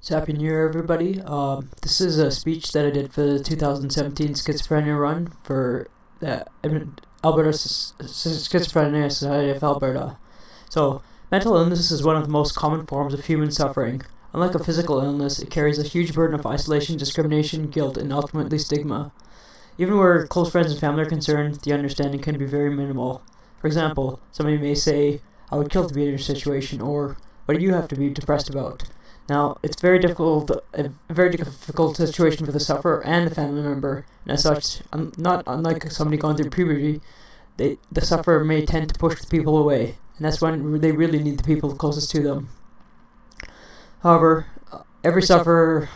So Happy New Year, everybody. This is a speech that I did for the 2017 Schizophrenia Run for the Alberta Schizophrenia Society of Alberta. So, mental illness is one of the most common forms of human suffering. Unlike a physical illness, it carries a huge burden of isolation, discrimination, guilt, and ultimately stigma. Even where close friends and family are concerned, the understanding can be very minimal. For example, somebody may say, "I would kill to be in your situation," or "What do you have to be depressed about?" Now, it's a very difficult situation for the sufferer and the family member, and as such, not unlike somebody going through puberty, the sufferer may tend to push the people away, and that's when they really need the people closest to them. However, every sufferer,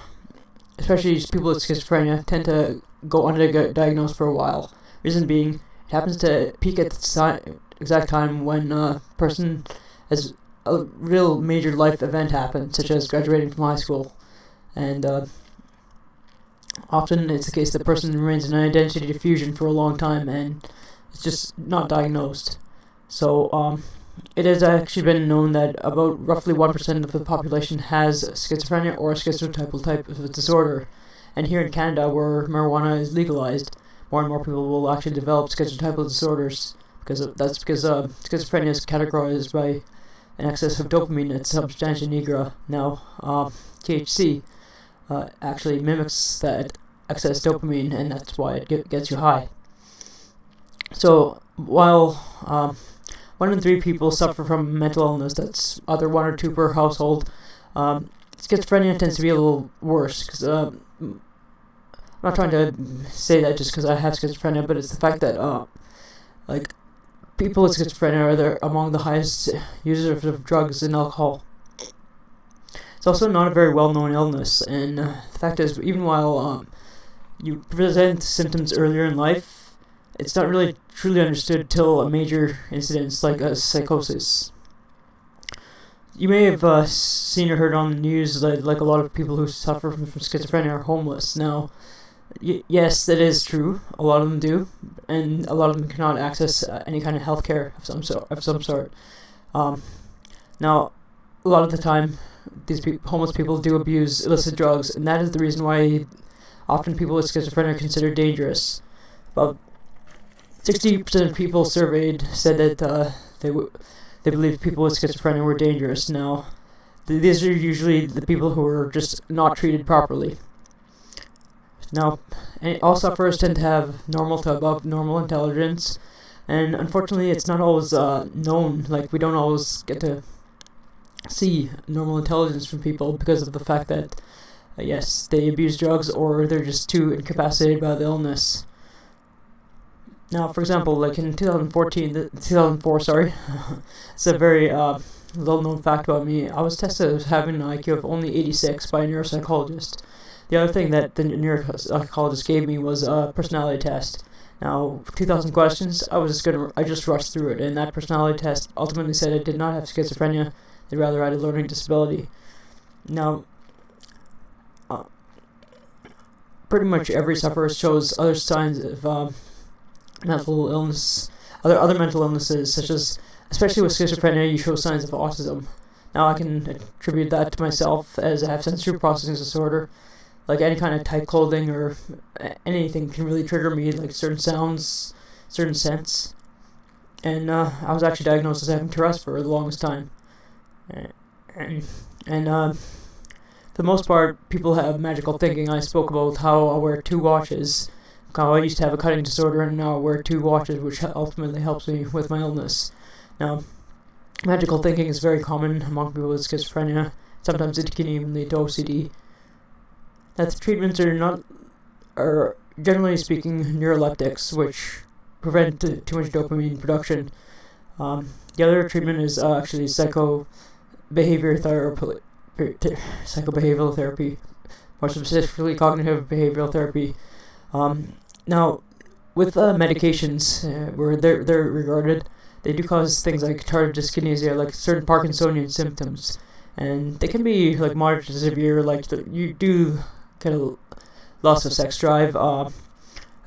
especially people with schizophrenia, tend to go undiagnosed for a while. Reason being, it happens to peak at the exact time when a person has a real major life event happens, such as graduating from high school, and often it's the case that the person remains in identity diffusion for a long time and it's just not diagnosed. So it has actually been known that about roughly 1% of the population has schizophrenia or a schizotypal type of disorder, and here in Canada, where marijuana is legalized, more and more people will actually develop schizotypal disorders because schizophrenia is categorized by an excess of dopamine at substantia nigra. Now, THC actually mimics that excess dopamine, and that's why it gets you high. So, while 1 in 3 people suffer from mental illness, that's either 1 or 2 per household, schizophrenia tends to be a little worse, because I'm not trying to say that just because I have schizophrenia, but it's the fact that, people with schizophrenia are among the highest users of drugs and alcohol. It's also not a very well-known illness, and the fact is, even while you present symptoms earlier in life, it's not really truly understood till a major incident like a psychosis. You may have seen or heard on the news that like a lot of people who suffer from schizophrenia are homeless. Now, yes, that is true. A lot of them do, and a lot of them cannot access any kind of healthcare of some sort. Now, a lot of the time, these homeless people do abuse illicit drugs, and that is the reason why often people with schizophrenia are considered dangerous. About 60% of people surveyed said that they believe people with schizophrenia were dangerous. Now, these are usually the people who are just not treated properly. Now, all sufferers tend to have normal to above normal intelligence, and unfortunately it's not always known. Like, we don't always get to see normal intelligence from people because of the fact that, yes, they abuse drugs or they're just too incapacitated by the illness. Now, for example, like in 2004, it's a very little-known fact about me. I was tested as having an IQ of only 86 by a neuropsychologist. The other thing that the neuropsychologist gave me was a personality test. Now, 2,000 questions, I just rushed through it, and that personality test ultimately said I did not have schizophrenia, they rather had a learning disability. Now, pretty much every sufferer shows other signs of mental illness, other mental illnesses, such as, especially with schizophrenia, you show signs of autism. Now, I can attribute that to myself, as I have sensory processing disorder. Like, any kind of tight clothing or anything can really trigger me, like certain sounds, certain scents. And I was actually diagnosed as having Tourette's for the longest time. And for the most part, people have magical thinking. I spoke about how I wear 2 watches, how I used to have a cutting disorder, and now I wear 2 watches, which ultimately helps me with my illness. Now, magical thinking is very common among people with schizophrenia. Sometimes it can even lead to OCD. That the treatments are generally speaking neuroleptics, which prevent too much dopamine production. The other treatment is actually psychobehavioral therapy, more specifically cognitive behavioral therapy. Now, with medications, where they're regarded, they do cause things like tardive dyskinesia, like certain Parkinsonian symptoms, and they can be like moderate to severe. Like you do get a loss of sex drive,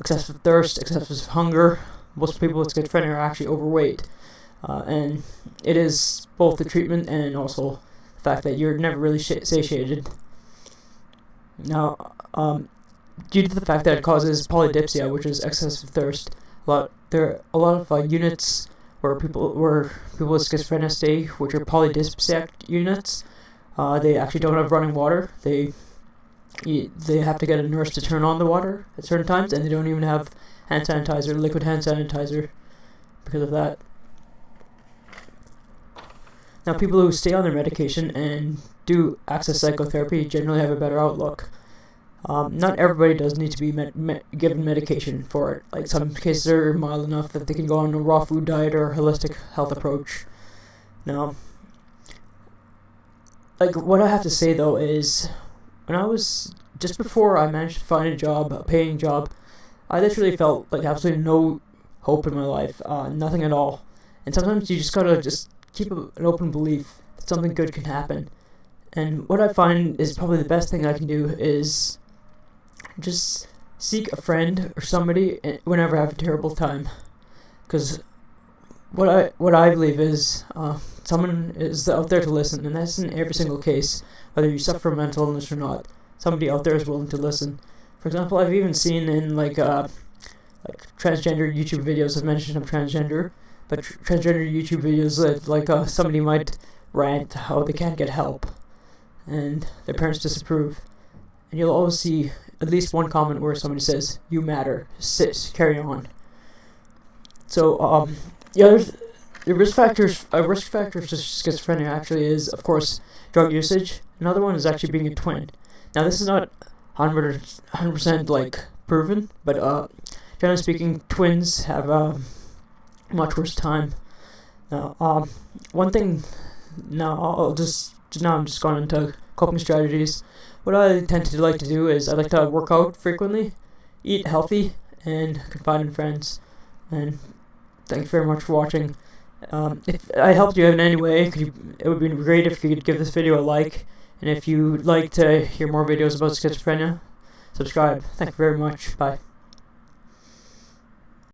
excessive thirst, excessive hunger. Most people with schizophrenia are actually overweight, and it is both the treatment and also the fact that you're never really satiated. Now, due to the fact that it causes polydipsia, which is excessive thirst, there are a lot of units where people with schizophrenia stay, which are polydipsiac units. They actually don't have running water. They have to get a nurse to turn on the water at certain times, and they don't even have hand sanitizer, liquid hand sanitizer, because of that. Now, people who stay on their medication and do access psychotherapy generally have a better outlook. Not everybody does need to be given medication for it. Like, some cases are mild enough that they can go on a raw food diet or a holistic health approach. Now, like, what I have to say though is, when I was, just before I managed to find a paying job, I literally felt like absolutely no hope in my life, nothing at all. And sometimes you just gotta keep an open belief that something good can happen. And what I find is probably the best thing I can do is just seek a friend or somebody whenever I have a terrible time. Because what I believe is someone is out there to listen, and that's in every single case, whether you suffer from mental illness or not. Somebody out there is willing to listen. For example, I've even seen in like transgender YouTube videos. I've mentioned I'm transgender, but transgender YouTube videos that somebody might rant how they can't get help, and their parents disapprove, and you'll always see at least one comment where somebody says, "You matter, sit, carry on." So the risk factors to schizophrenia actually is, of course, drug usage. Another one is actually being a twin. Now, this is not 100% like proven, but generally speaking, twins have a much worse time. Now, one thing. I'm just going into coping strategies. What I tend to like to do is I like to work out frequently, eat healthy, and confide in friends. And thank you very much for watching. If I helped you in any way, it would be great if you could give this video a like. And if you'd like to hear more videos about schizophrenia, subscribe. Thank you very much. Bye.